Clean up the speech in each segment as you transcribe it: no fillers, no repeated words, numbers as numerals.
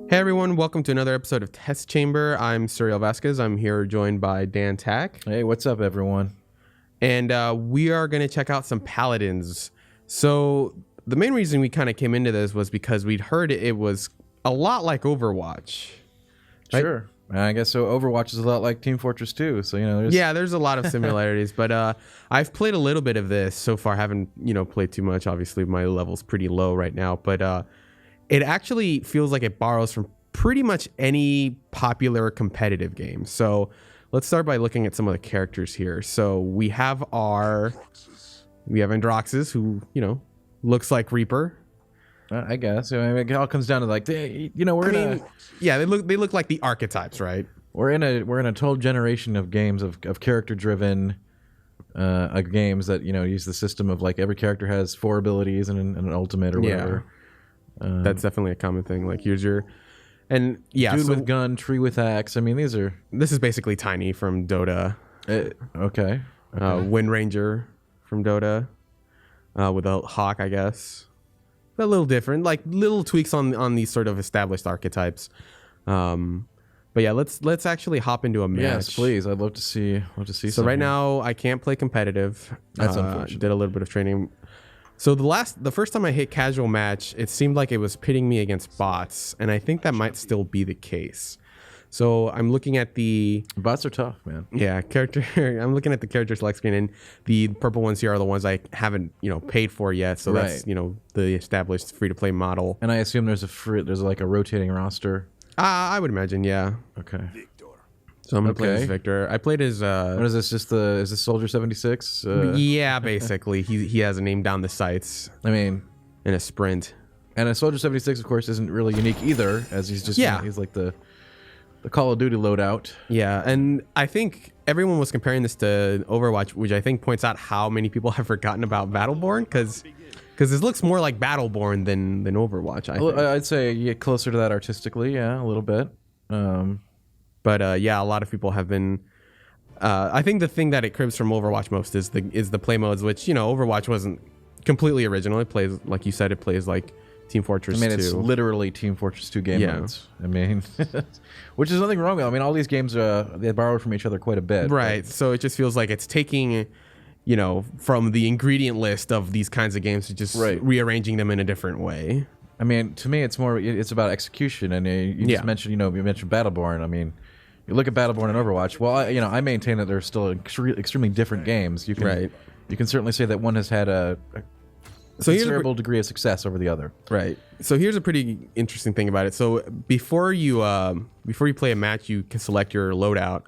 Hey everyone, welcome to another episode of Test Chamber. I'm Suriel Vazquez. I'm here joined by Dan Tack. Hey, what's up, everyone? And we are going to check out some Paladins. So the main reason we kind of came into this was because we'd heard it was a lot like Overwatch. Right? Sure. I guess so. Overwatch is a lot like Team Fortress 2. So, there's a lot of similarities. But I've played a little bit of this so far. Haven't, played too much. Obviously, my level's pretty low right now. But it actually feels like it borrows from pretty much any popular competitive game. So let's start by looking at some of the characters here. So we have Androxus, who, looks like Reaper. I guess. It all comes down to like, they look like the archetypes, right? We're in a total generation of games of character driven games that use the system of like every character has 4 abilities and an ultimate or whatever. That's definitely a common thing. Like here's your dude with gun, tree with axe. I mean, this is basically Tiny from Dota. Okay. Wind Ranger from Dota with a hawk, I guess. A little different, like little tweaks on these sort of established archetypes. But yeah, let's actually hop into a match. Yes, please. I'd love to see. So right now I can't play competitive. That's unfortunate. Did a little bit of training. So the first time I hit casual match, it seemed like it was pitting me against bots, and I think that might still be the case. So I'm looking at the bots are tough, man. Yeah, character. I'm looking at the character select screen, and the purple ones here are the ones I haven't paid for yet. So that's the established free to play model. And I assume there's like a rotating roster. I would imagine, yeah. Okay. So I'm gonna play as Victor. I played as what is this? Is this Soldier 76? Yeah, basically. He has a name down the sights. I mean, in a sprint. And a Soldier 76, of course, isn't really unique either, as he's just he's like the Call of Duty loadout. Yeah, and I think everyone was comparing this to Overwatch, which I think points out how many people have forgotten about Battleborn, because this looks more like Battleborn than Overwatch. I'd say you get closer to that artistically, yeah, a little bit. But a lot of people have been. I think the thing that it cribs from Overwatch most is the play modes, which Overwatch wasn't completely original. It plays, like you said, it plays like Team Fortress 2. It's literally Team Fortress 2 game modes. I mean, which is nothing wrong with it. I mean, all these games they borrowed from each other quite a bit. Right. So it just feels like it's taking, from the ingredient list of these kinds of games to just rearranging them in a different way. I mean, to me, it's about execution. And you just mentioned, you mentioned Battleborn. I mean, you look at Battleborn and Overwatch. Well, I maintain that they're still extremely different games. You can certainly say that one has had a considerable degree of success over the other. Right. So here's a pretty interesting thing about it. So before you play a match, you can select your loadout,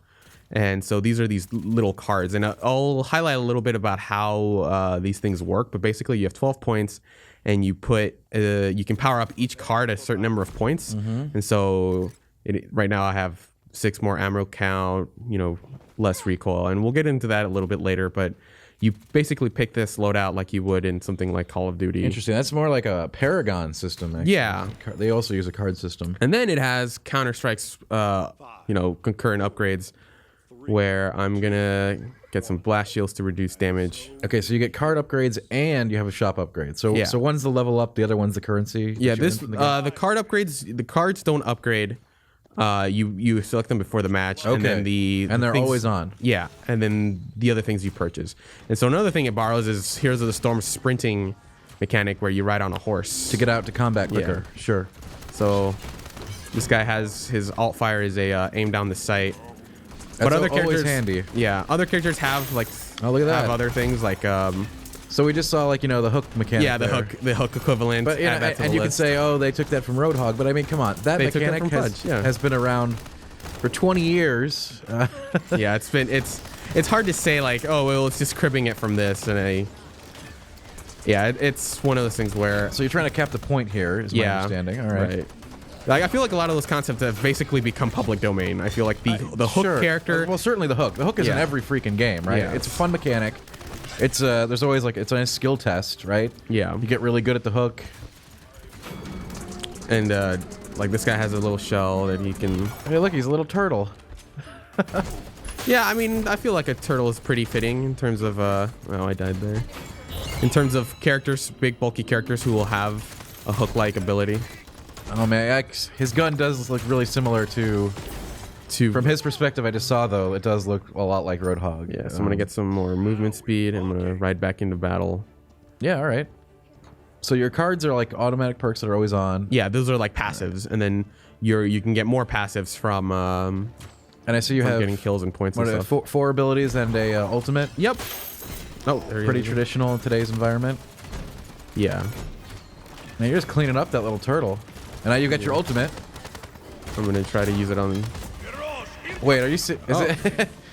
and so these are these little cards. And I'll highlight a little bit about how these things work. But basically, you have 12 points, and you can power up each card at a certain number of points. Mm-hmm. And so right now I have 6 more ammo count, less recoil, and we'll get into that a little bit later. But you basically pick this loadout like you would in something like Call of Duty. Interesting. That's more like a Paragon system, actually. Yeah. They also use a card system. And then it has Counter-Strike's, concurrent upgrades, where I'm going to get some blast shields to reduce damage. Okay, so you get card upgrades and you have a shop upgrade. So one's the level up, the other one's the currency? Yeah, the card upgrades, the cards don't upgrade. You select them before the match, and then they're always on. Yeah, and then the other things you purchase. And so another thing it borrows is Heroes of the Storm sprinting mechanic, where you ride on a horse to get out to combat quicker. Yeah. Sure. So this guy has his alt fire is a aim down the sight. But other characters, always handy. Yeah, other characters have look at that. Have other things like. So we just saw the hook mechanic. Yeah, the hook equivalent. But and you could say, they took that from Roadhog, but I mean, come on, that mechanic has been around for 20 years. Yeah, it's hard to say like, it's just cribbing it from this, and it's one of those things where. So you're trying to cap the point here, is my understanding. All right. Like I feel like a lot of those concepts have basically become public domain. I feel like the hook character. Well, certainly the hook. The hook is in every freaking game, right? Yeah. It's a fun mechanic. It's there's always it's a nice skill test, right? Yeah. You get really good at the hook. And this guy has a little shell that he can. Hey, look, he's a little turtle. Yeah, I mean, I feel like a turtle is pretty fitting in terms of I died there. In terms of characters, big bulky characters who will have a hook-like ability. Oh man, his gun does look really similar to. From his perspective, I just saw though, it does look a lot like Roadhog. Yeah, so I'm gonna get some more movement speed. I'm gonna ride back into battle. Yeah, all right. So your cards are like automatic perks that are always on. Yeah, those are like passives, and then you can get more passives from. And I see you have getting kills and points and stuff. Four abilities and a ultimate. Yep. Oh, there pretty traditional in today's environment. Yeah. Now you're just cleaning up that little turtle, and now you got your ultimate. I'm gonna try to use it on. Wait, are you? Is it?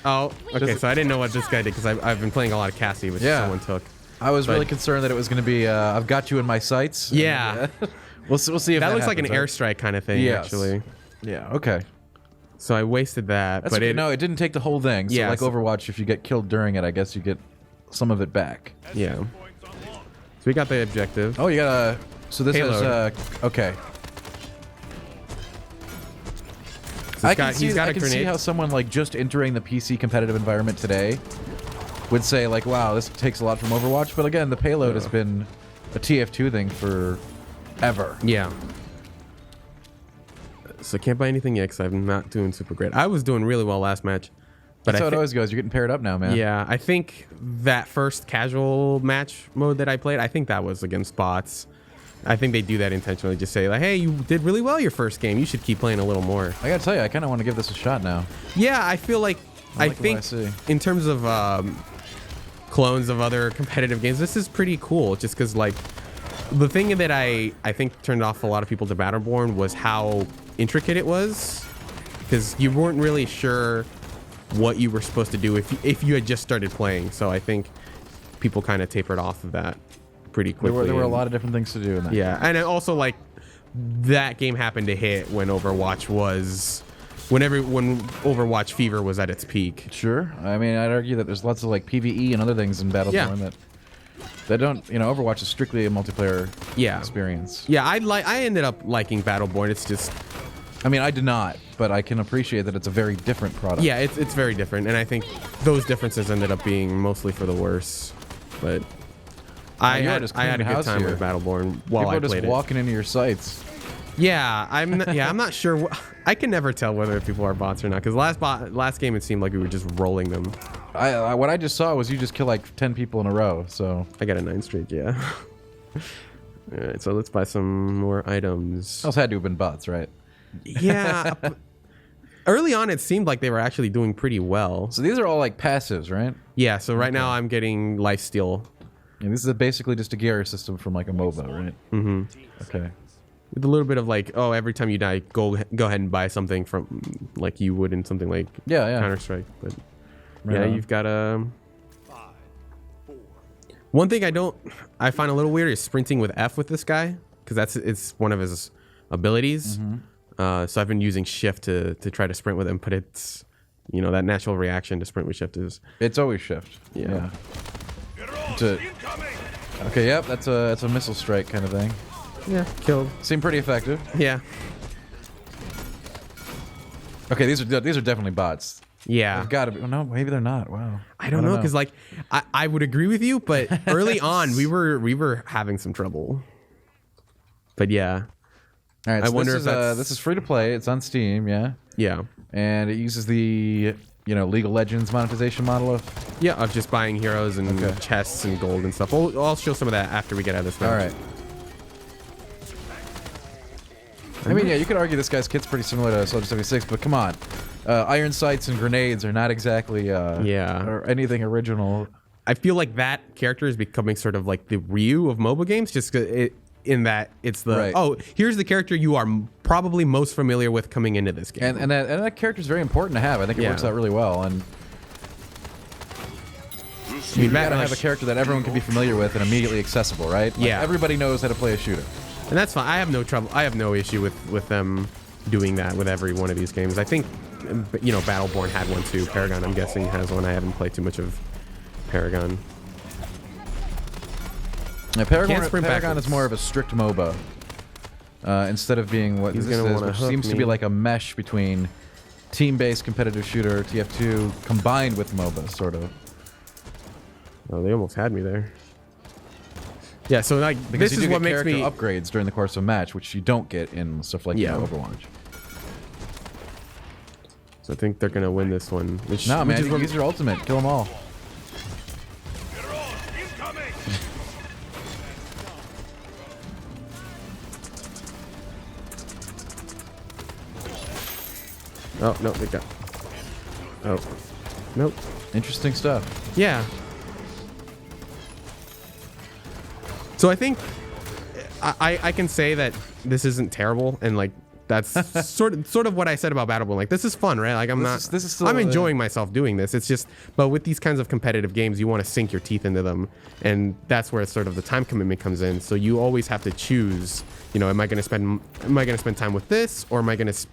Oh, okay. So I didn't know what this guy did because I've been playing a lot of Cassie, which someone took. I was really concerned that it was going to be. I've got you in my sights. Yeah. We'll see if that looks happens, like an airstrike kind of thing. Yes. Actually. Yeah. Okay. So I wasted that, but no, it didn't take the whole thing. So yeah, like Overwatch, if you get killed during it, I guess you get some of it back. Yeah. So we got the objective. Oh, you got a. So this Payload. is okay. So I can see how someone like just entering the PC competitive environment today would say like, "Wow, this takes a lot from Overwatch." But again, the payload has been a TF2 thing for ever. Yeah. So I can't buy anything yet because I'm not doing super great. I was doing really well last match. But That's how it always goes. You're getting paired up now, man. Yeah, I think that first casual match mode that I played, I think that was against bots. I think they do that intentionally. Just say, like, hey, you did really well your first game. You should keep playing a little more. I gotta tell you, I kind of want to give this a shot now. Yeah, I feel like, I think in terms of clones of other competitive games, this is pretty cool. Just because, like, the thing that I think turned off a lot of people to Battleborn was how intricate it was. Because you weren't really sure what you were supposed to do if you had just started playing. So I think people kind of tapered off of that pretty quickly. There were a lot of different things to do in that. Yeah, and also like that game happened to hit when Overwatch was when Overwatch fever was at its peak. Sure. I mean, I'd argue that there's lots of like PvE and other things in Battleborn that don't, you know, Overwatch is strictly a multiplayer experience. Yeah, I ended up liking Battleborn. It's just, I mean, I did not, but I can appreciate that it's a very different product. Yeah, it's very different, and I think those differences ended up being mostly for the worse. But I had a good time with Battleborn while I played it. People are just walking into your sites. Yeah, I'm not sure. I can never tell whether people are bots or not, because last game it seemed like we were just rolling them. What I just saw was you just kill like 10 people in a row. So I got a 9 streak. Yeah. All right, so let's buy some more items. Those had to have been bots, right? Yeah. Early on, it seemed like they were actually doing pretty well. So these are all like passives, right? Yeah. So right now I'm getting lifesteal. Yeah, this is basically just a gear system from like a MOBA, right? Mm-hmm. Okay. With a little bit of like, oh, every time you die, go ahead and buy something from like you would in something like Counter-Strike. But yeah, you've got a. One thing I find a little weird is sprinting with F with this guy, because it's one of his abilities. Mm-hmm. So I've been using shift to try to sprint with him, but it's, you know, that natural reaction to sprint with shift is. It's always shift. Yeah. Okay. Yep. That's a missile strike kind of thing. Yeah. Killed. Seemed pretty effective. Yeah. Okay. These are definitely bots. Yeah. They've got to be. No, maybe they're not. Wow. I don't know, because like I would agree with you, but early on we were having some trouble. But yeah. All right. So I wonder if this is free to play. It's on Steam. Yeah. Yeah. And it uses the League of Legends monetization model of just buying heroes and chests and gold and stuff. I'll show some of that after we get out of this match. All right. I mean, yeah, you could argue this guy's kit's pretty similar to Soldier 76, but come on. Iron sights and grenades are not exactly or anything original. I feel like that character is becoming sort of like the Ryu of MOBA games, just in that it's the here's the character you are probably most familiar with coming into this game, and that character is very important to have. I think it works out really well, and you gotta have a character that everyone can be familiar with and immediately accessible, right? Like everybody knows how to play a shooter, and that's fine. I have no trouble. I have no issue with them doing that with every one of these games. I think, you know, Battleborn had one too. Paragon, I'm guessing, has one. I haven't played too much of Paragon. Yeah, Paragon is more of a strict MOBA. Instead of being what this is, which seems to be like a mesh between team-based competitive shooter, TF2, combined with MOBA, sort of. Oh, they almost had me there. Yeah, so like Because this you is do what get makes character me upgrades during the course of a match, which you don't get in stuff like Overwatch. So I think they're gonna win this one. No, man, use your ultimate, kill them all. Oh no, they got. Oh, nope. Interesting stuff. Yeah. So I think I can say that this isn't terrible, and like that's sort of what I said about Battleborn. Like this is fun, right? Like This is still, I'm enjoying myself doing this. It's just, but with these kinds of competitive games, you want to sink your teeth into them, and that's where sort of the time commitment comes in. So you always have to choose. You know, am I going to spend time with this, or am I going to,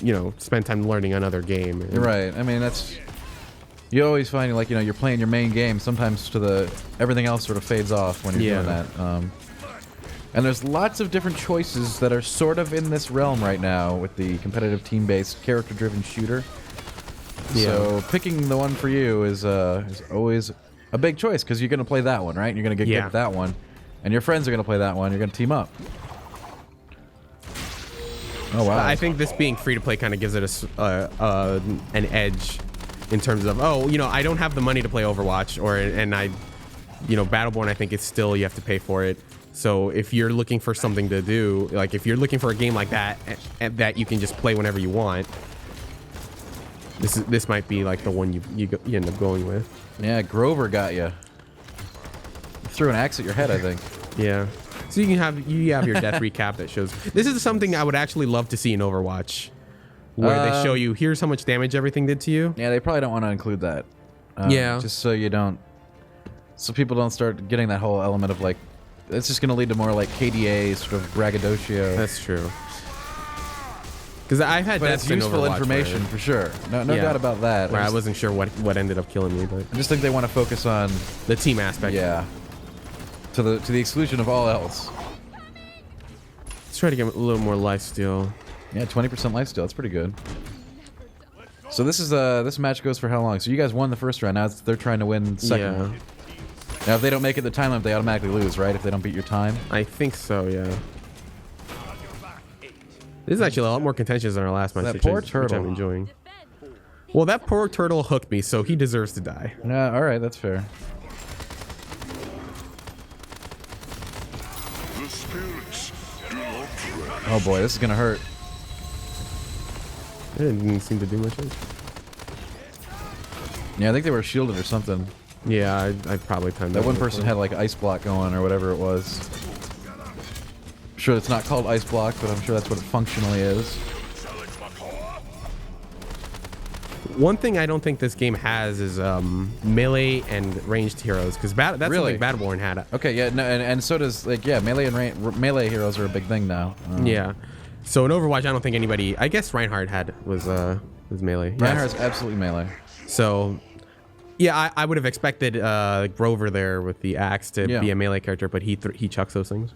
you know, spend time learning another game? And right. I mean, that's. You always find, like, you know, you're playing your main game. Sometimes everything else sort of fades off when you're doing that. And there's lots of different choices that are sort of in this realm right now with the competitive team-based, character-driven shooter. Yeah. So picking the one for you is always a big choice because you're going to play that one, right? You're going to get good at that one, and your friends are going to play that one. You're going to team up. Oh wow! I think this being free to play kind of gives it an edge. In terms of, oh, you know, I don't have the money to play Overwatch, you know, Battleborn, I think it's still, you have to pay for it. So if you're looking for something to do, like if you're looking for a game like that, and that you can just play whenever you want, this might be like the one you end up going with. Yeah, Grover got you. Threw an axe at your head, I think. Yeah. So you have your death recap that shows. This is something I would actually love to see in Overwatch. Where they show you, here's how much damage everything did to you. Yeah, they probably don't want to include that. Just so people don't start getting that whole element of like, it's just going to lead to more like KDA sort of braggadocio. That's true. Because I've had that's useful information for sure. No doubt about that. Where I wasn't sure what ended up killing me, but I just think they want to focus on the team aspect. Yeah. To the exclusion of all else. Let's try to get a little more lifesteal. Yeah, 20% lifesteal. That's pretty good. So this is this match goes for how long? So you guys won the first round. Now they're trying to win the second one. Now if they don't make it the time limit, they automatically lose, right? If they don't beat your time. I think so. Yeah. This is actually a lot more contentious than our last match. That poor turtle. Which I'm enjoying. Well, that poor turtle hooked me, so he deserves to die. Yeah. All right. That's fair. Oh boy, this is gonna hurt. It didn't seem to do much. Yeah, I think they were shielded or something. Yeah, I probably timed that one person had like ice block going or whatever it was. I'm sure it's not called ice block, but I'm sure that's what it functionally is. One thing I don't think this game has is melee and ranged heroes, because that's really? something Battleborn had. Okay, yeah, no, and so does like melee and melee heroes are a big thing now. Yeah. So in Overwatch, I don't think anybody. I guess Reinhardt was melee. Reinhardt's absolutely melee. So, yeah, I would have expected Grover there with the axe to be a melee character, but he chucks those things.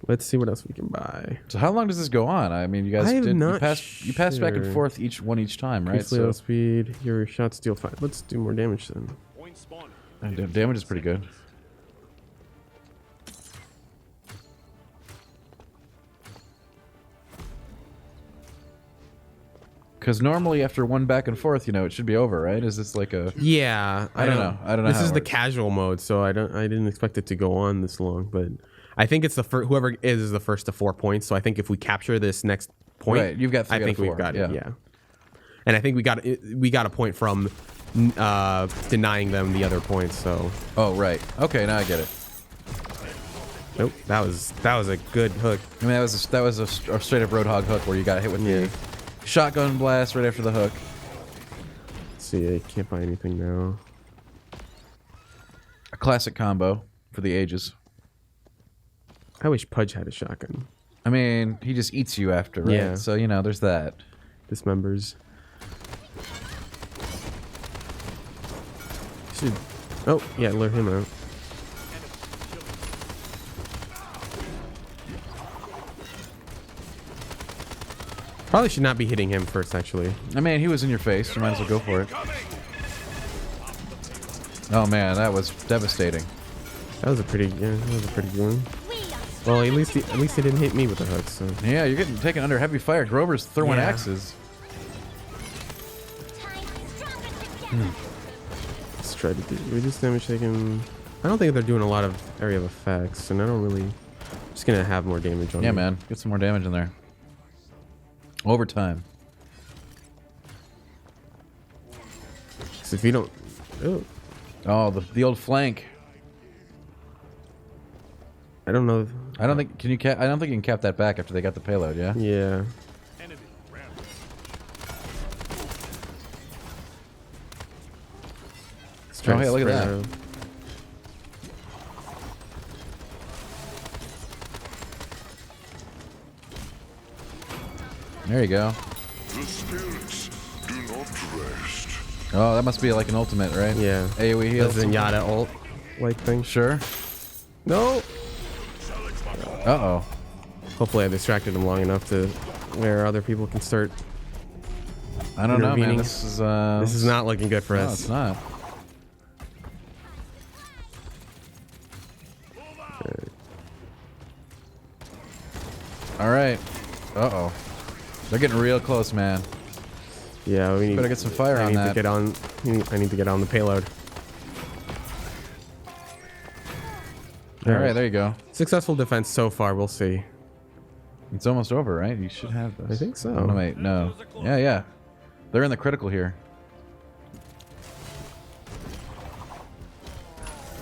Let's see what else we can buy. So how long does this go on? I mean, you guys you passed back and forth each time, right? So speed, your shot steal 5. Let's do more damage then. Damage is pretty good. Because normally after one back and forth, you know, it should be over, right? Is this like a... Yeah. I don't know. This is the casual mode, so I didn't expect it to go on this long, but I think it's the first... Whoever is the first to 4 points, so I think if we capture this next point... Right, you've got 3 I think we've got it, yeah. And I think we got a point from denying them the other points, so... Oh, right. Okay, now I get it. Nope, that was a good hook. I mean, that was a straight up Roadhog hook where you got hit with the shotgun blast right after the hook. Let's see, I can't buy anything now. A classic combo for the ages. I wish Pudge had a shotgun. I mean, he just eats you after, right? Yeah. So, you know, there's that. Dismembers. Should... Oh, yeah, lure him out. Probably should not be hitting him first, actually. I mean, he was in your face. You might as well go for it. Oh, man, that was devastating. That was a pretty good one. Well, at least he didn't hit me with the hook. So yeah, you're getting taken under heavy fire. Grover's throwing axes. Let's try to reduce damage taken. I don't think they're doing a lot of area of effects, and I don't really. I'm just gonna have more damage on. Yeah, me. man, get some more damage in there. Overtime. So if you don't, oh, the old flank. I don't know. I don't think can you cap. I don't think you can cap that back after they got the payload. Yeah. Yeah. Oh, hey, look at that. Out. There you go. The spirits do not rest. Oh, that must be like an ultimate, right? Yeah. AoE heal. That's a Yada ult like thing. Sure. No. Uh-oh. Hopefully I distracted him long enough to where other people can start. I don't know, man. Intervening. This This is not looking good for no, us. it's not. All right. Uh-oh. They're getting real close, man. Yeah, we need. Better get some fire I on need that. to get on. I need to get on the payload. All right, there you go. Successful defense so far. We'll see. It's almost over, right? You should have this. I think so. Oh, no, wait, no. Yeah, yeah. They're in the critical here.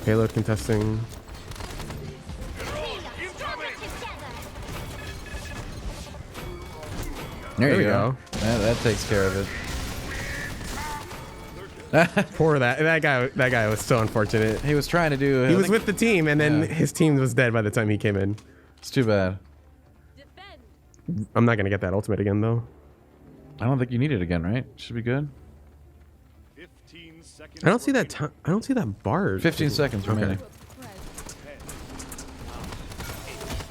Payload contesting. There we you go. That takes care of it. Poor that guy. That guy was so unfortunate. He was trying to do. He was with the team, and then his team was dead by the time he came in. It's too bad. I'm not gonna get that ultimate again, though. I don't think you need it again, right? Should be good. 15 seconds. I don't see that. I don't see that bar. 15 seconds remaining.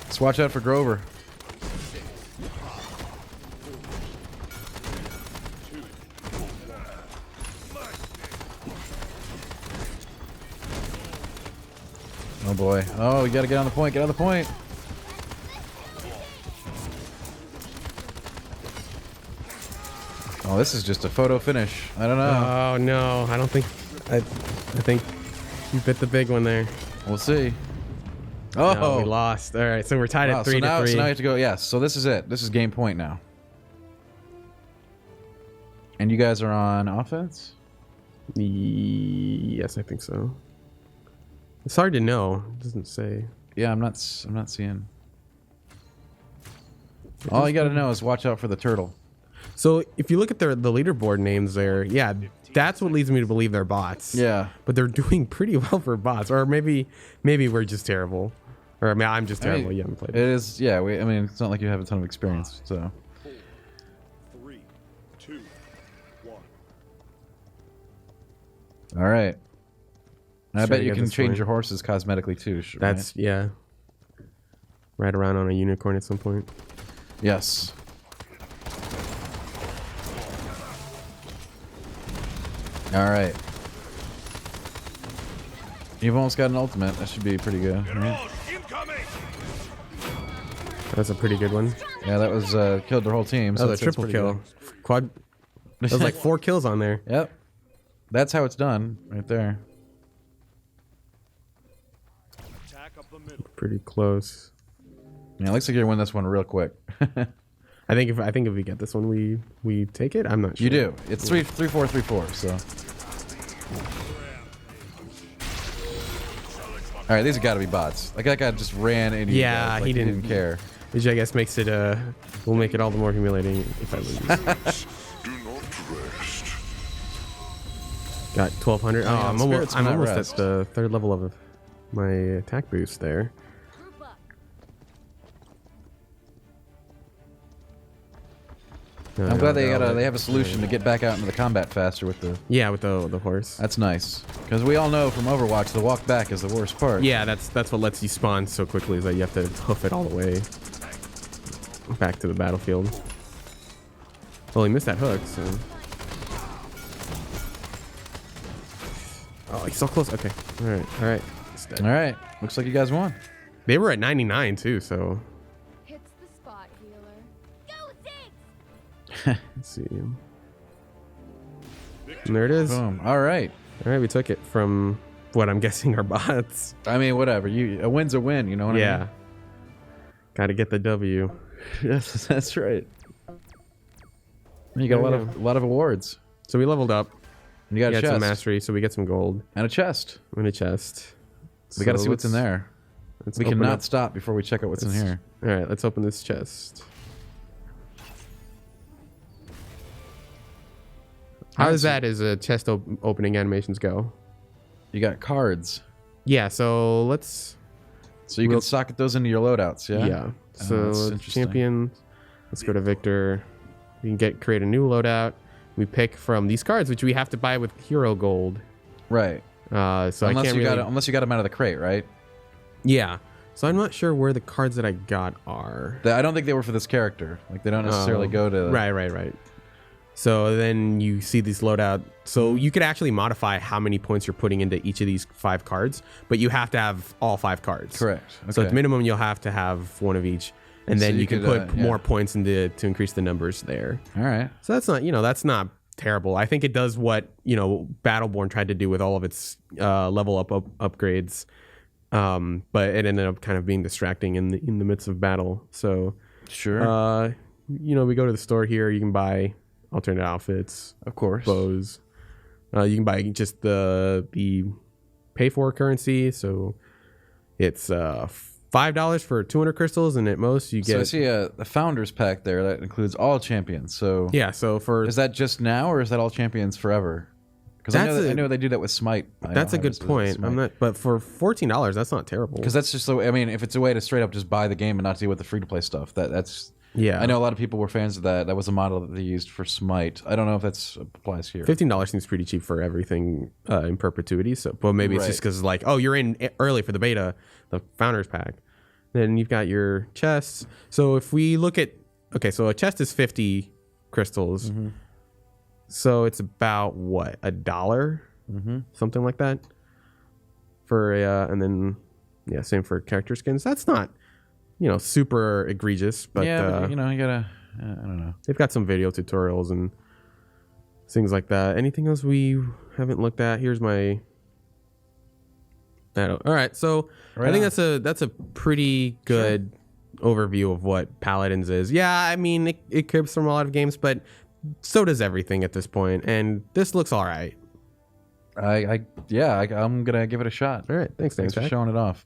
Let's watch out for Grover. Oh boy. Oh, you gotta get on the point. Get on the point. Oh, this is just a photo finish. I don't know. Oh no, I don't think. I think you bit the big one there. We'll see. Oh, No, we lost. All right, so we're tied wow, at 3 to 3. So now you have to go. Yes. So this is it. This is game point now. And you guys are on offense? Yes, I think so. It's hard to know. It doesn't say. Yeah, I'm not seeing. All you got to know is watch out for the turtle. So if you look at the leaderboard names there, yeah, that's what leads me to believe they're bots. Yeah. But they're doing pretty well for bots, or maybe we're just terrible, or I mean, I'm just terrible. You haven't played it. Is yeah. I mean, it's not like you have a ton of experience, so. 4, 3, 2, 1. All right. And I Try bet to you get can this change point. your horses cosmetically too. That's yeah. Ride around on a unicorn at some point. Yes. All right. You've almost got an ultimate. That should be pretty good. Right? That's a pretty good one. Yeah, that was killed their whole team. That So was a triple kill. Quad. That was like 4 kills on there. Yep. That's how it's done, right there. Attack up the middle. Pretty close. Yeah, it looks like you're gonna win this one real quick. I think if we get this one, we take it. I'm not sure. You do. It's 3-4, 3-4. So. All right, these have got to be bots. Like that guy just ran into you Yeah, guys, like he didn't care. Which I guess makes it will make it all the more humiliating if I lose. Do not rest. Got 1200. Oh, yeah, I'm spirits almost cannot at rest. the 3rd level of my attack boost there. I'm glad they have a solution to get back out into the combat faster with the. Yeah, with the horse. That's nice because we all know from Overwatch the walk back is the worst part. Yeah, that's what lets you spawn so quickly is that you have to hoof it all the way back to the battlefield. Well, he missed that hook, so. Oh, he's so close. Okay. All right. instead. All right. Looks like you guys won. They were at 99 too, so Hits the spot, healer. Go Ziggs! let's see. And there it is. Boom. All right. All right, we took it from what I'm guessing are bots. I mean, whatever. A win's a win. You know what I Yeah. mean? Got to get the W. Yes, that's right. You got a lot of awards. So we leveled up. You got We a got some chest mastery, so we get some gold and a chest. and a chest. We got to see what's in there. Let's We open cannot up- stop before we check out what's in here. All right, let's open this chest. How does that as a chest opening animations go? You got cards, Yeah, so let's... so you can socket those into your loadouts. Yeah. Yeah. that's So interesting. champion, let's go to Victor. We can create a new loadout. We pick from these cards, which we have to buy with hero gold. Right. So I unless can't you really... unless you got them out of the crate, right? Yeah. So I'm not sure where the cards that I got are. I don't think they were for this character. Like they don't necessarily go to. Right. So then you see these loadout. So you could actually modify how many points you're putting into each of these 5 cards, but you have to have all 5 cards. Correct. So Okay. at minimum, you'll have to have one of each, and So then you you can could, put yeah. more points into to increase the numbers there. All right. So that's not terrible. I think it does what Battleborn tried to do with all of its level up upgrades, but it ended up kind of being distracting in the midst of battle. So Sure. we go to the store here. You can buy alternate outfits, of course. bows. You can buy just the pay for currency. So it's $5 for 200 crystals, and at most you So get. I see a founders pack there that includes all champions. So Yeah. So for is that just now, or is that all champions forever? Because I know they do that with Smite. that's a good point. I'm not, but for $14, that's not terrible. Because that's just the way. I mean, if it's a way to straight up just buy the game and not deal with the free to play stuff, that's. Yeah. I know a lot of people were fans of that. That was a model that they used for Smite. I don't know if that applies here. $15 seems pretty cheap for everything in perpetuity. So, but maybe it's just because you're in early for the beta, the founders pack. Then you've got your chests. So if we look at so a chest is 50 crystals. Mm-hmm. So it's about what, $1, something like that. For and then same for character skins. That's not super egregious, but but you gotta. I don't know. they've got some video tutorials and things like that. Anything else we haven't looked at? Here's my. All right, so I think that's a pretty good overview of what Paladins is. Yeah, I mean it cribs from a lot of games, but so does everything at this point, and this looks all right. I'm gonna give it a shot. All right, thanks Thanks for Tack. showing it off.